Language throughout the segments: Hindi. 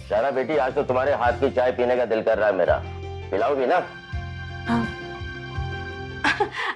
शाना बेटी, आज तो तुम्हारे हाथ की चाय पीने का दिल कर रहा है मेरा, पिलाओगी ना?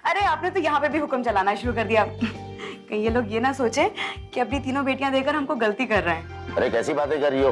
अरे आपने तो यहाँ पे भी हुक्म चलाना शुरू कर दिया। कहीं ये लोग ये ना सोचे कि अपनी तीनों बेटियां देकर हमको गलती कर रहे हैं। अरे कैसी बातें कर रही हो,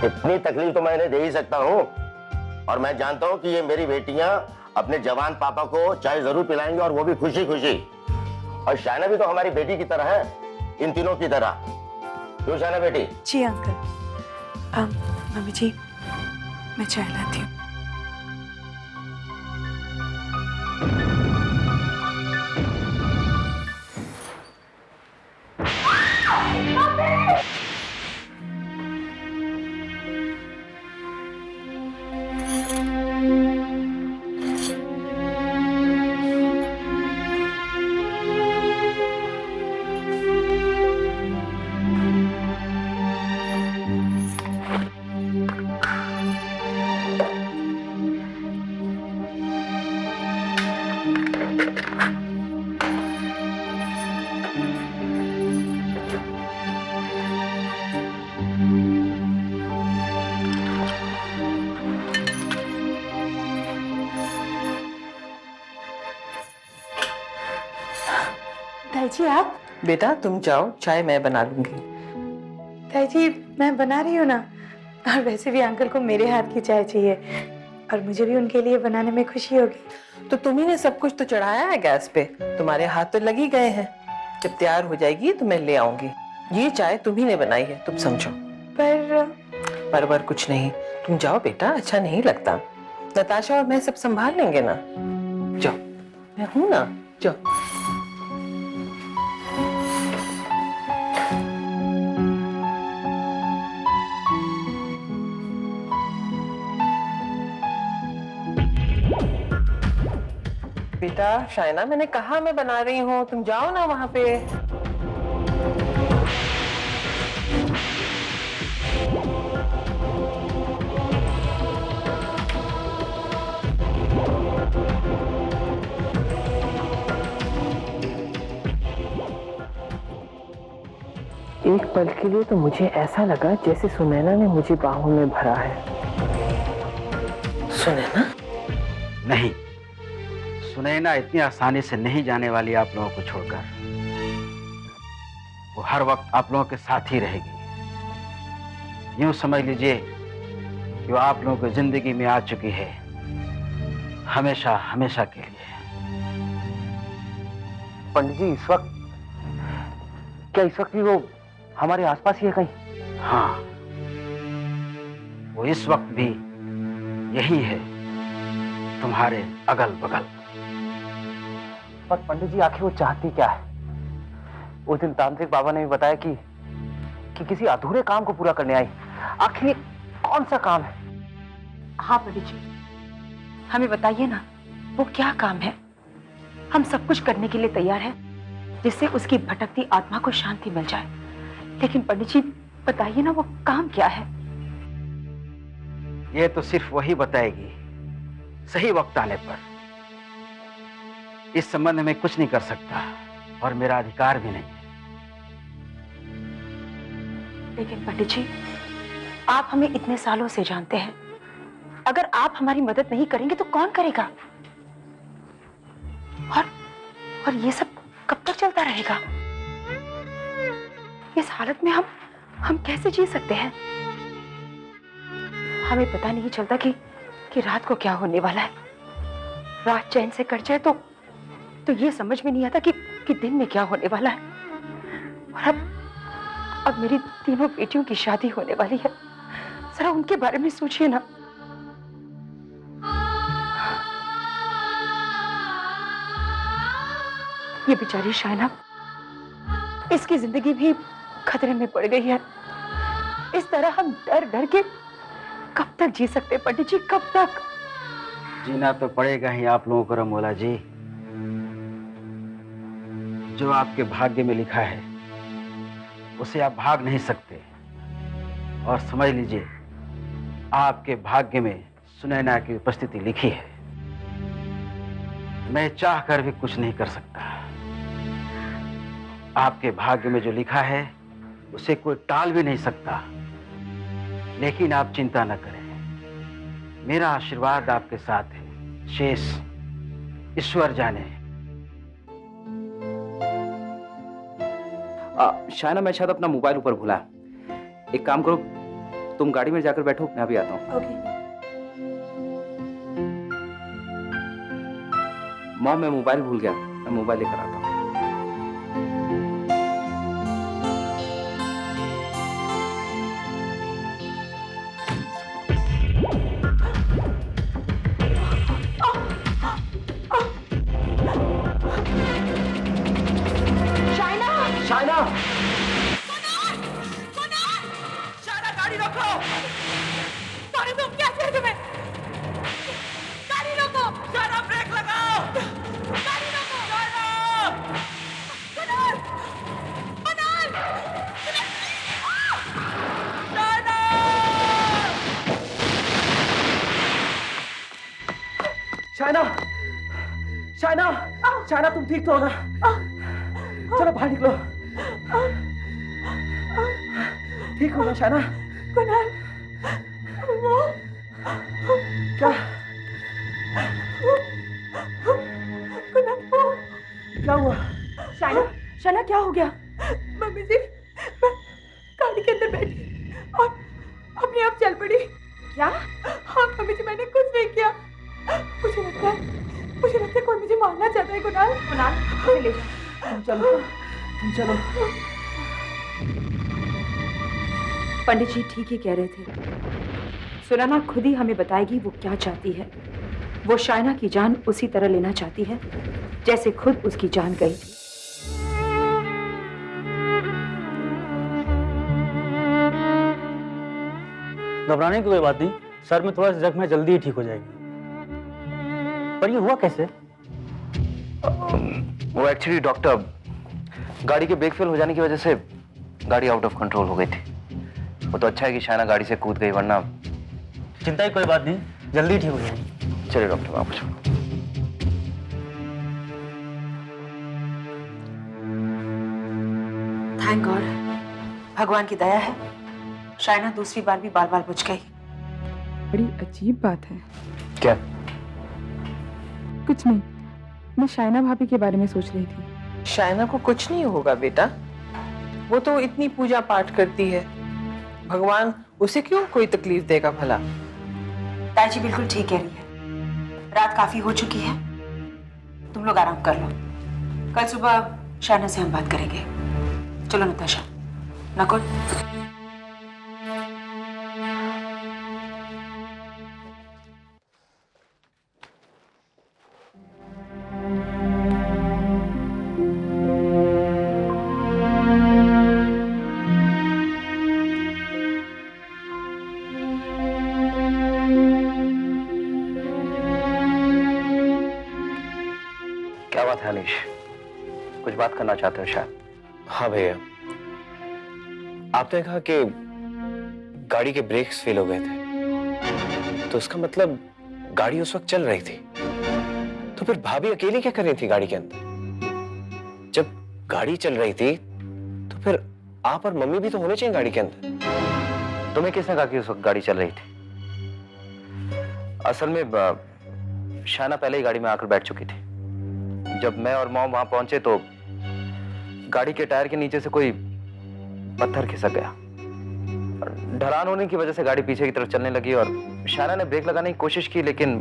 इतनी तकलीफ तो मैं इन्हें दे ही सकता हूँ। और मैं जानता हूँ कि ये मेरी बेटियां अपने जवान पापा को चाय जरूर पिलाएंगे, और वो भी खुशी खुशी। और शाना भी तो हमारी बेटी की तरह है, इन तीनों की तरह। क्यों शाना बेटी? जी अंकल। मम्मी जी, मैं चाय लाती हूँ। ताई जी आप? बेटा तुम जाओ, चाय मैं बना लूंगी। ताई जी मैं बना रही हूँ ना, और वैसे भी अंकल को मेरे हाथ की चाय चाहिए, और मुझे भी उनके लिए बनाने में खुशी होगी। तो तुम्ही ने सब कुछ तो चढ़ाया है गैस पे, तुम्हारे हाथ तो लग ही गए हैं। जब तैयार हो जाएगी तो मैं ले आऊंगी। ये चाय तुम्ही ने बनाई है, तुम समझो। पर कुछ नहीं, तुम जाओ बेटा, अच्छा नहीं लगता। नताशा और मैं सब संभाल लेंगे ना। जाओ, मैं हूं ना, जाओ। बेटा शायना, मैंने कहा मैं बना रही हूँ, तुम जाओ ना वहां पे। एक पल के लिए तो मुझे ऐसा लगा जैसे सुनैना ने मुझे बाहों में भरा है। सुनैना? नहीं, सुनैना इतनी आसानी से नहीं जाने वाली आप लोगों को छोड़कर। वो हर वक्त आप लोगों के साथ ही रहेगी। यूं समझ लीजिए कि वो आप लोगों की जिंदगी में आ चुकी है, हमेशा हमेशा के लिए। पंडित जी, इस वक्त भी वो हमारे आसपास ही है कहीं? हाँ, वो इस वक्त भी यही है, तुम्हारे अगल बगल। पर पंडित जी, आखिर वो चाहती क्या है? उस दिन तांत्रिक बाबा ने भी बताया कि किसी अधूरे काम को पूरा करने आई। आखिर ये कौन सा काम है? हाँ पंडित जी, हमें बताइए ना, वो क्या काम है? हम सब कुछ करने के लिए तैयार हैं, जिससे उसकी भटकती आत्मा को शांति मिल जाए। लेकिन पंडित जी बताइए ना, वो काम क्या है? ये तो सिर्फ वही बताएगी सही वक्त आने पर। इस संबंध में कुछ नहीं कर सकता, और मेरा अधिकार भी नहीं है। लेकिन पंडित जी, आप हमें इतने सालों से जानते हैं, अगर आप हमारी मदद नहीं करेंगे तो कौन करेगा? और ये सब कब तक चलता रहेगा? इस हालत में हम कैसे जी सकते हैं? हमें पता नहीं चलता कि रात को क्या होने वाला है। रात चैन से कट जाए तो ये समझ में नहीं आता कि दिन में क्या होने वाला है। और अब मेरी तीनों बेटियों की शादी होने वाली है, जरा उनके बारे में सोचिए ना। ये बेचारी शायना, इसकी जिंदगी भी खतरे में पड़ गई है। इस तरह हम डर डर के कब तक जी सकते पंडित जी, कब तक? जीना तो पड़ेगा ही आप लोगों को रमोला जी। जो आपके भाग्य में लिखा है उसे आप भाग नहीं सकते। और समझ लीजिए, आपके भाग्य में सुनैना की उपस्थिति लिखी है। मैं चाह कर भी कुछ नहीं कर सकता। आपके भाग्य में जो लिखा है उसे कोई टाल भी नहीं सकता। लेकिन आप चिंता न करें, मेरा आशीर्वाद आपके साथ है। शेष ईश्वर जाने। शायना, मैं शायद अपना मोबाइल ऊपर भूला। एक काम करो, तुम गाड़ी में जाकर बैठो, मैं अभी आता हूँ। ओके। मॉम, मैं मोबाइल भूल गया, मैं मोबाइल लेकर आता हूँ। शायना! शायना, गाड़ी रोको! सॉरी, तुम क्या चाहिए तुम्हें? गाड़ी रोको! शायना, ब्रेक लगाओ! गाड़ी रोको! शायना! कुणाल! कुणाल! शायना! शायना! शायना! शायना, तुम ठीक तो हो ना? चलो बाहर निकलो। ठीक हो ना शायना? कुणाल! वो क्या? कुणाल, वो क्या हुआ? शायना, शायना क्या हो गया? मम्मी जी, मैं गाड़ी के अंदर बैठी और अपने आप चल पड़ी। क्या? हाँ मम्मी जी, मैंने कुछ नहीं किया। मुझे लगता है कोई मुझे मारना चाहता है। कुणाल, कुणाल, मुझे ले जाओ। तुम चलो, तुम चलो। पंडित जी ठीक ही कह रहे थे। सुनैना खुद ही हमें बताएगी वो क्या चाहती है। वो शायना की जान उसी तरह लेना चाहती है जैसे खुद उसकी जान गई थी। घबराने की कोई बात नहीं, सर में थोड़ा सा जख्म है, जल्दी ही ठीक हो जाएगी। पर ये हुआ कैसे? वो एक्चुअली डॉक्टर, गाड़ी के ब्रेक फेल हो जाने की वजह से गाड़ी आउट ऑफ कंट्रोल हो गई थी। वो तो अच्छा है कि शायना गाड़ी से कूद गई, वरना। चिंता की कोई बात नहीं, जल्दी ठीक हो जाएगी। चलिए डॉक्टर, आप पूछो। थैंक गॉड, भगवान की दया है, शायना दूसरी बार भी बार बार बुझ गई। बड़ी अजीब बात है। क्या? कुछ नहीं, मैं शायना भाभी के बारे में सोच रही थी। शायना को कुछ नहीं होगा बेटा, वो तो इतनी पूजा पाठ करती है, भगवान उसे क्यों कोई तकलीफ देगा भला। ताई जी बिल्कुल ठीक कह रही है, रात काफी हो चुकी है, तुम लोग आराम कर लो, कल सुबह शायना से हम बात करेंगे। चलो नताशा, नकुल। क्या बात है अनीश, कुछ बात करना चाहते हो शायद? हाँ भैया, आपने कहा कि गाड़ी के ब्रेक्स फेल हो गए थे, तो उसका मतलब गाड़ी उस वक्त चल रही थी। तो फिर भाभी अकेली क्या कर रही थी गाड़ी के अंदर? जब गाड़ी चल रही थी तो फिर आप और मम्मी भी तो होने चाहिए गाड़ी के अंदर। तुम्हें किसने कहा कि उस वक्त गाड़ी चल रही थी? असल में शायना पहले ही गाड़ी में आकर बैठ चुकी थी। जब मैं और मॉम वहां पहुंचे तो गाड़ी के टायर के नीचे से कोई पत्थर खिसक गया। ढलान होने की वजह से गाड़ी पीछे की तरफ चलने लगी और शायना ने ब्रेक लगाने की कोशिश की, लेकिन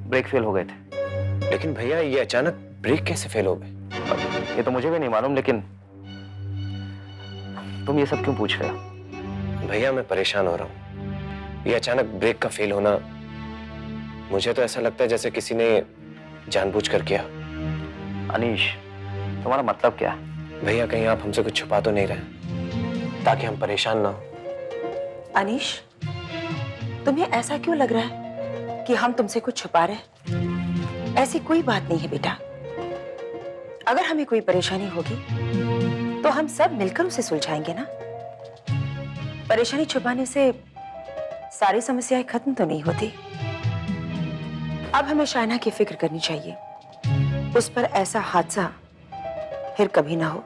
ब्रेक फेल हो गए थे। लेकिन भैया, ये अचानक ब्रेक कैसे फेल हो गए? ये तो मुझे भी नहीं मालूम, लेकिन तुम ये सब क्यों पूछ रहे हो? भैया, मैं परेशान हो रहा हूँ। ये अचानक ब्रेक का फेल होना, मुझे तो ऐसा लगता है जैसे किसी ने जानबूझकर किया। अनीश, तुम्हारा मतलब क्या है? भैया, कहीं आप हमसे कुछ छुपा तो नहीं रहे, ताकि हम परेशान ना हो? अनीश, तुम्हें ऐसा क्यों लग रहा है कि हम तुमसे कुछ छुपा रहे हैं? ऐसी कोई बात नहीं है बेटा। अगर हमें कोई परेशानी होगी तो हम सब मिलकर उसे सुलझाएंगे ना। परेशानी छुपाने से सारी समस्याएं खत्म तो नहीं होती। अब हमें शायना की फिक्र करनी चाहिए, उस पर ऐसा हादसा फिर कभी ना हो।